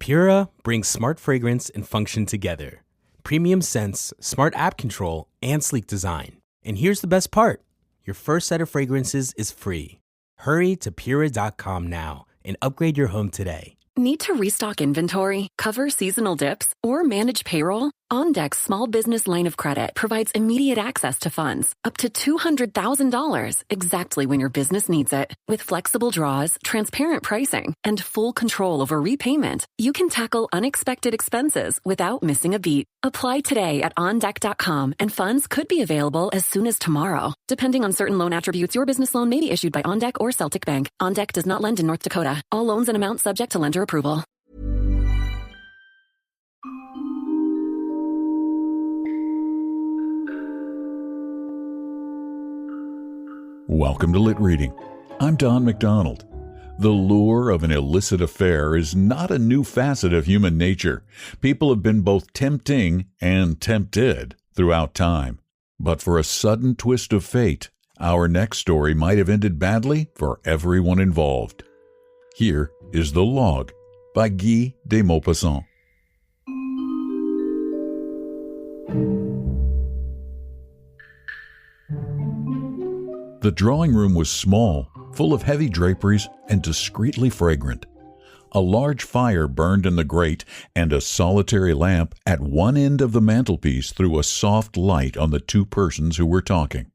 Pura brings smart fragrance and function together. Premium scents, smart app control, and sleek design. And here's the best part. Your first set of fragrances is free. Hurry to Pura.com now and upgrade your home today. Need to restock inventory, cover seasonal dips, or manage payroll? OnDeck's small business line of credit provides immediate access to funds, up to $200,000, exactly when your business needs it. With flexible draws, transparent pricing, and full control over repayment, you can tackle unexpected expenses without missing a beat. Apply today at OnDeck.com, and funds could be available as soon as tomorrow. Depending on certain loan attributes, your business loan may be issued by OnDeck or Celtic Bank. OnDeck does not lend in North Dakota. All loans and amounts subject to lender approval. Welcome to Lit Reading. I'm Don McDonald. The lure of an illicit affair is not a new facet of human nature. People have been both tempting and tempted throughout time. But for a sudden twist of fate, our next story might have ended badly for everyone involved. Here is The Log by Guy de Maupassant. The drawing room was small, full of heavy draperies and discreetly fragrant. A large fire burned in the grate, and a solitary lamp at one end of the mantelpiece threw a soft light on the two persons who were talking.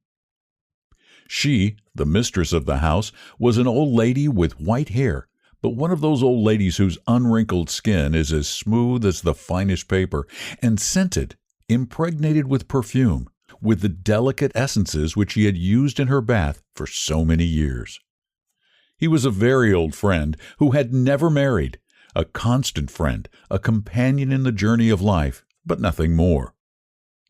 She, the mistress of the house, was an old lady with white hair, but one of those old ladies whose unwrinkled skin is as smooth as the finest paper, and scented, impregnated with perfume, with the delicate essences which he had used in her bath for so many years. He was a very old friend who had never married, a constant friend, a companion in the journey of life, but nothing more.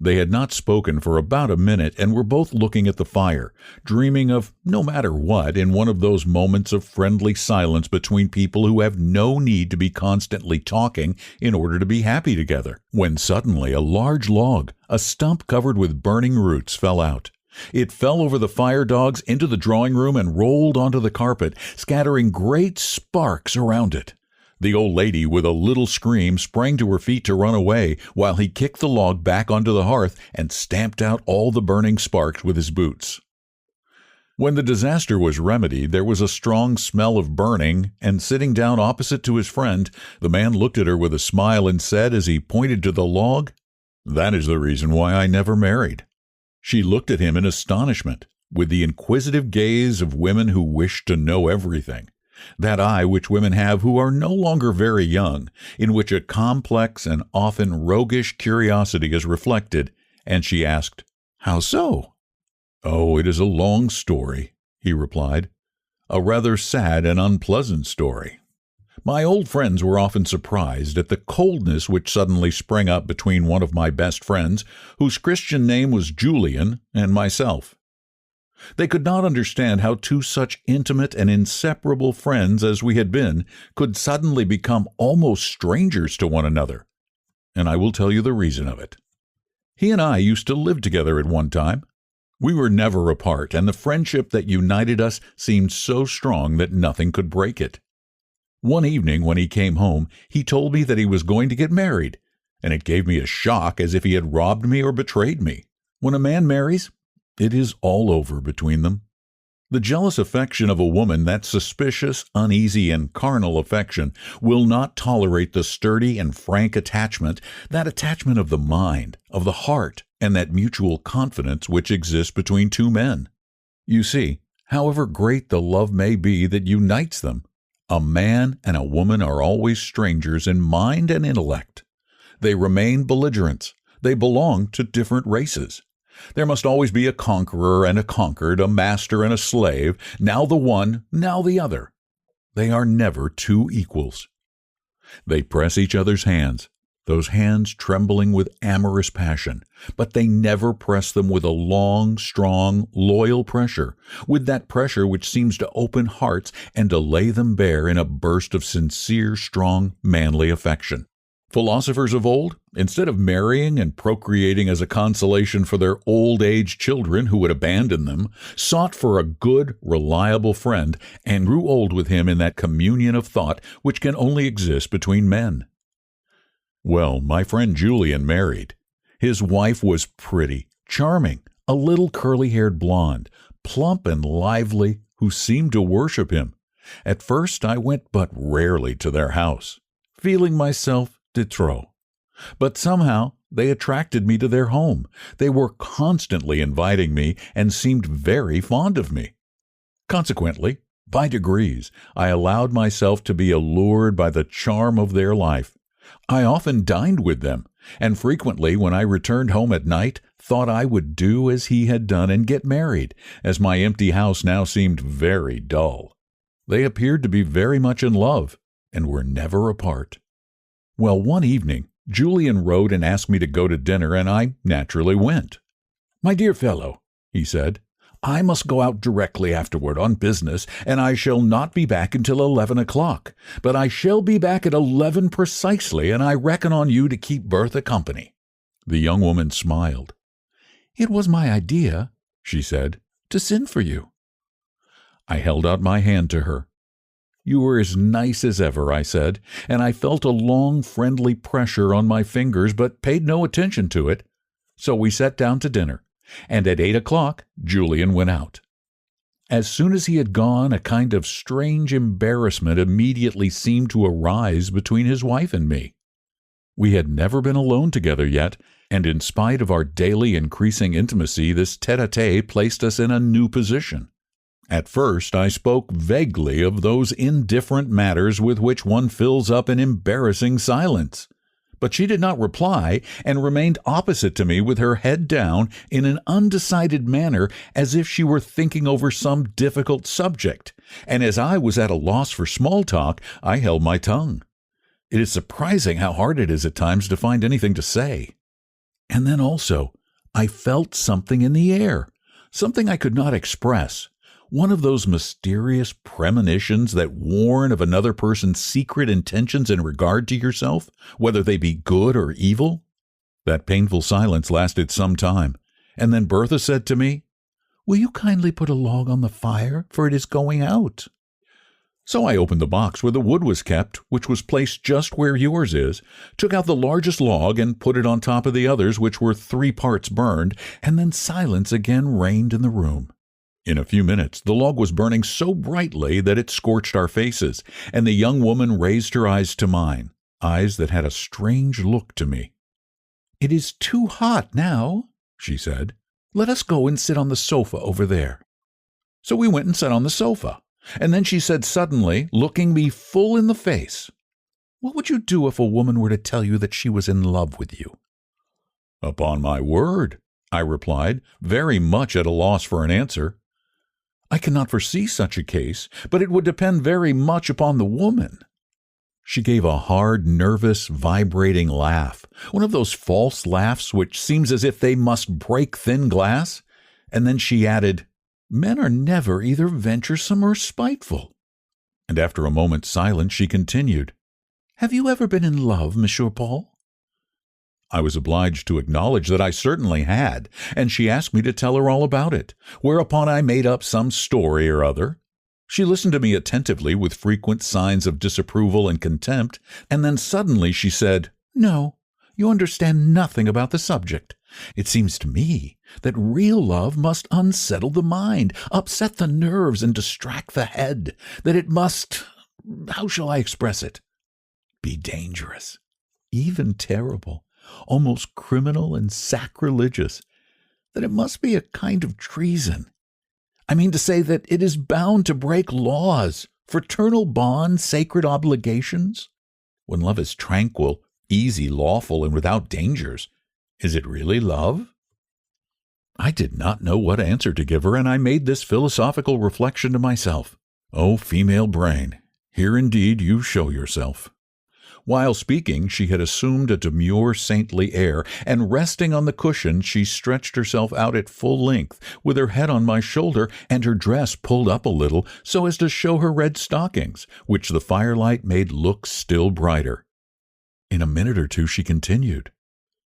They had not spoken for about a minute and were both looking at the fire, dreaming of no matter what in one of those moments of friendly silence between people who have no need to be constantly talking in order to be happy together, when suddenly a large log, a stump covered with burning roots, fell out. It fell over the fire dogs into the drawing room and rolled onto the carpet, scattering great sparks around it. The old lady, with a little scream, sprang to her feet to run away, while he kicked the log back onto the hearth and stamped out all the burning sparks with his boots. When the disaster was remedied, there was a strong smell of burning, and sitting down opposite to his friend, the man looked at her with a smile and said, as he pointed to the log, "That is the reason why I never married." She looked at him in astonishment, with the inquisitive gaze of women who wish to know everything. That eye which women have who are no longer very young, in which a complex and often roguish curiosity is reflected, and she asked, "How so?" "Oh, it is a long story," he replied, "a rather sad and unpleasant story. My old friends were often surprised at the coldness which suddenly sprang up between one of my best friends, whose Christian name was Julian, and myself. They could not understand how two such intimate and inseparable friends as we had been could suddenly become almost strangers to one another. And I will tell you the reason of it. He and I used to live together at one time. We were never apart, and the friendship that united us seemed so strong that nothing could break it. One evening when he came home, he told me that he was going to get married, and it gave me a shock as if he had robbed me or betrayed me. When a man marries, it is all over between them. The jealous affection of a woman, that suspicious, uneasy, and carnal affection, will not tolerate the sturdy and frank attachment, that attachment of the mind, of the heart, and that mutual confidence which exists between two men. You see, however great the love may be that unites them, a man and a woman are always strangers in mind and intellect. They remain belligerents. They belong to different races. There must always be a conqueror and a conquered, a master and a slave, now the one, now the other. They are never two equals. They press each other's hands, those hands trembling with amorous passion, but they never press them with a long, strong, loyal pressure, with that pressure which seems to open hearts and to lay them bare in a burst of sincere, strong, manly affection. Philosophers of old, instead of marrying and procreating as a consolation for their old-age children who would abandon them, sought for a good, reliable friend and grew old with him in that communion of thought which can only exist between men. Well, my friend Julian married. His wife was pretty, charming, a little curly-haired blonde, plump and lively, who seemed to worship him. At first I went but rarely to their house, feeling myself de trop. But somehow they attracted me to their home. They were constantly inviting me and seemed very fond of me. Consequently, by degrees, I allowed myself to be allured by the charm of their life. I often dined with them, and frequently when I returned home at night, thought I would do as he had done and get married, as my empty house now seemed very dull. They appeared to be very much in love, and were never apart. Well, one evening, Julian wrote and asked me to go to dinner, and I naturally went. "My dear fellow," he said, "I must go out directly afterward on business, and I shall not be back until 11 o'clock. But I shall be back at 11 precisely, and I reckon on you to keep Bertha company." The young woman smiled. "It was my idea," she said, "to send for you." I held out my hand to her. "You were as nice as ever," I said, and I felt a long, friendly pressure on my fingers, but paid no attention to it. So we sat down to dinner, and at 8 o'clock Julian went out. As soon as he had gone, a kind of strange embarrassment immediately seemed to arise between his wife and me. We had never been alone together yet, and in spite of our daily increasing intimacy, this tête-à-tête placed us in a new position. At first I spoke vaguely of those indifferent matters with which one fills up an embarrassing silence. But she did not reply, and remained opposite to me with her head down in an undecided manner, as if she were thinking over some difficult subject, and as I was at a loss for small talk, I held my tongue. It is surprising how hard it is at times to find anything to say. And then also, I felt something in the air, something I could not express. One of those mysterious premonitions that warn of another person's secret intentions in regard to yourself, whether they be good or evil. That painful silence lasted some time, and then Bertha said to me, "Will you kindly put a log on the fire, for it is going out?" So I opened the box where the wood was kept, which was placed just where yours is, took out the largest log and put it on top of the others, which were 3 parts burned, and then silence again reigned in the room. In a few minutes the log was burning so brightly that it scorched our faces, and the young woman raised her eyes to mine, eyes that had a strange look to me. "It is too hot now," she said. "Let us go and sit on the sofa over there." So we went and sat on the sofa, and then she said suddenly, looking me full in the face, "What would you do if a woman were to tell you that she was in love with you?" "Upon my word," I replied, very much at a loss for an answer. "I cannot foresee such a case, but it would depend very much upon the woman." She gave a hard, nervous, vibrating laugh, one of those false laughs which seems as if they must break thin glass, and then she added, "Men are never either venturesome or spiteful." And after a moment's silence she continued, "Have you ever been in love, Monsieur Paul?" I was obliged to acknowledge that I certainly had, and she asked me to tell her all about it, whereupon I made up some story or other. She listened to me attentively with frequent signs of disapproval and contempt, and then suddenly she said, "No, you understand nothing about the subject. It seems to me that real love must unsettle the mind, upset the nerves, and distract the head, that it must, how shall I express it, be dangerous, even terrible, almost criminal and sacrilegious, that it must be a kind of treason. I mean to say that it is bound to break laws, fraternal bonds, sacred obligations. When love is tranquil, easy, lawful, and without dangers, is it really love?" I did not know what answer to give her, and I made this philosophical reflection to myself. "O female brain, here indeed you show yourself." While speaking, she had assumed a demure, saintly air, and resting on the cushion, she stretched herself out at full length, with her head on my shoulder, and her dress pulled up a little, so as to show her red stockings, which the firelight made look still brighter. In a minute or two, she continued,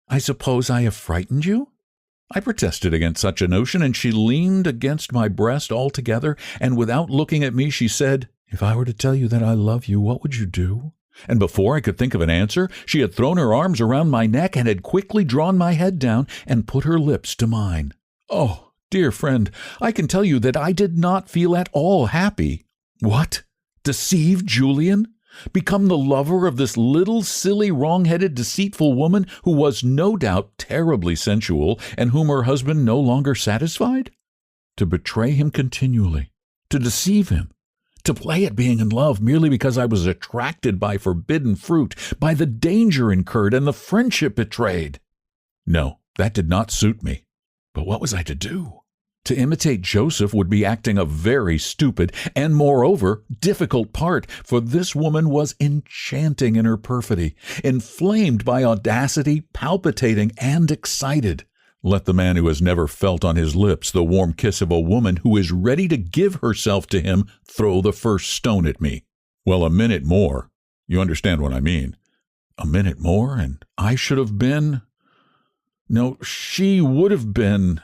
"I suppose I have frightened you?" I protested against such a notion, and she leaned against my breast altogether, and without looking at me, she said, "If I were to tell you that I love you, what would you do?" And before I could think of an answer, she had thrown her arms around my neck and had quickly drawn my head down and put her lips to mine. Oh, dear friend, I can tell you that I did not feel at all happy. What? Deceive Julian? Become the lover of this little, silly, wrong-headed, deceitful woman who was no doubt terribly sensual and whom her husband no longer satisfied? To betray him continually, to deceive him, to play at being in love merely because I was attracted by forbidden fruit, by the danger incurred and the friendship betrayed. No, that did not suit me. But what was I to do? To imitate Joseph would be acting a very stupid and, moreover, difficult part, for this woman was enchanting in her perfidy, inflamed by audacity, palpitating and excited. Let the man who has never felt on his lips the warm kiss of a woman who is ready to give herself to him throw the first stone at me. Well, a minute more. You understand what I mean. A minute more, and I should have been... No, she would have been...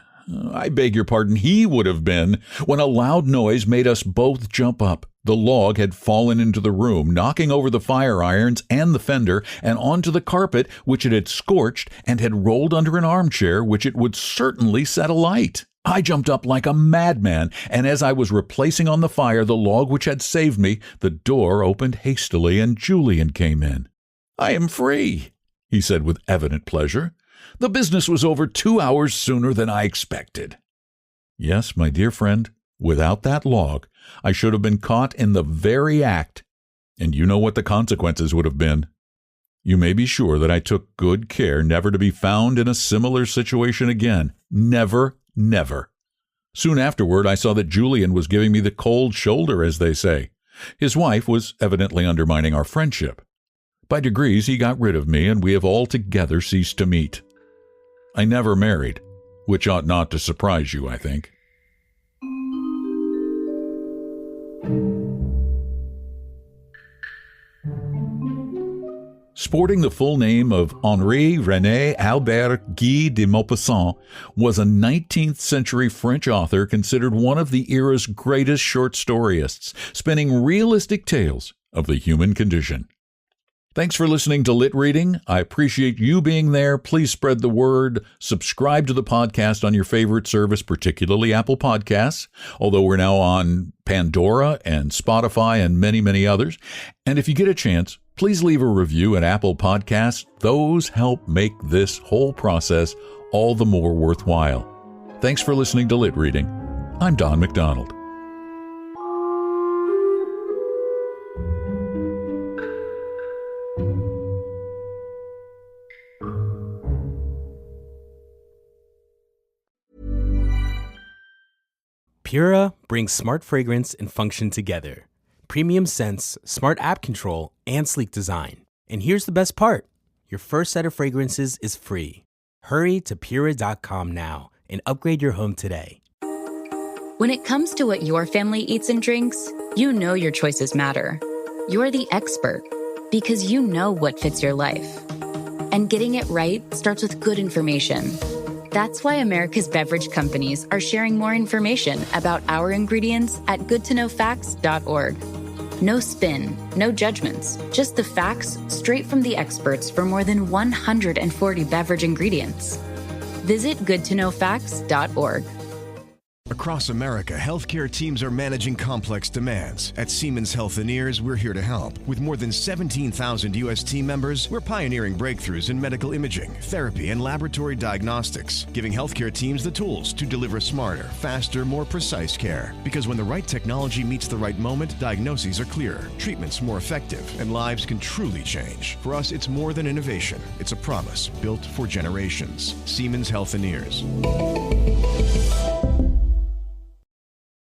I beg your pardon, he would have been, when a loud noise made us both jump up. The log had fallen into the room, knocking over the fire irons and the fender, and onto the carpet, which it had scorched, and had rolled under an armchair, which it would certainly set alight. I jumped up like a madman, and as I was replacing on the fire the log which had saved me, the door opened hastily, and Julian came in. "I am free," he said with evident pleasure. "The business was over 2 hours sooner than I expected." Yes, my dear friend, without that log, I should have been caught in the very act, and you know what the consequences would have been. You may be sure that I took good care never to be found in a similar situation again. Never, never. Soon afterward, I saw that Julian was giving me the cold shoulder, as they say. His wife was evidently undermining our friendship. By degrees, he got rid of me, and we have altogether ceased to meet. I never married, which ought not to surprise you, I think. Sporting the full name of Henri René Albert Guy de Maupassant, was a 19th century French author considered one of the era's greatest short storyists, spinning realistic tales of the human condition. Thanks for listening to Lit Reading. I appreciate you being there. Please spread the word. Subscribe to the podcast on your favorite service, particularly Apple Podcasts, although we're now on Pandora and Spotify and many, many others. And if you get a chance, please leave a review at Apple Podcasts. Those help make this whole process all the more worthwhile. Thanks for listening to Lit Reading. I'm Don McDonald. Pura brings smart fragrance and function together. Premium scents, smart app control, and sleek design. And here's the best part. Your first set of fragrances is free. Hurry to Pura.com now and upgrade your home today. When it comes to what your family eats and drinks, you know your choices matter. You're the expert because you know what fits your life. And getting it right starts with good information. That's why America's beverage companies are sharing more information about our ingredients at goodtoknowfacts.org. No spin, no judgments, just the facts straight from the experts for more than 140 beverage ingredients. Visit goodtoknowfacts.org. Across America, healthcare teams are managing complex demands. At Siemens Healthineers, we're here to help. With more than 17,000 U.S. team members, we're pioneering breakthroughs in medical imaging, therapy, and laboratory diagnostics, giving healthcare teams the tools to deliver smarter, faster, more precise care. Because when the right technology meets the right moment, diagnoses are clearer, treatments more effective, and lives can truly change. For us, it's more than innovation. It's a promise built for generations. Siemens Healthineers.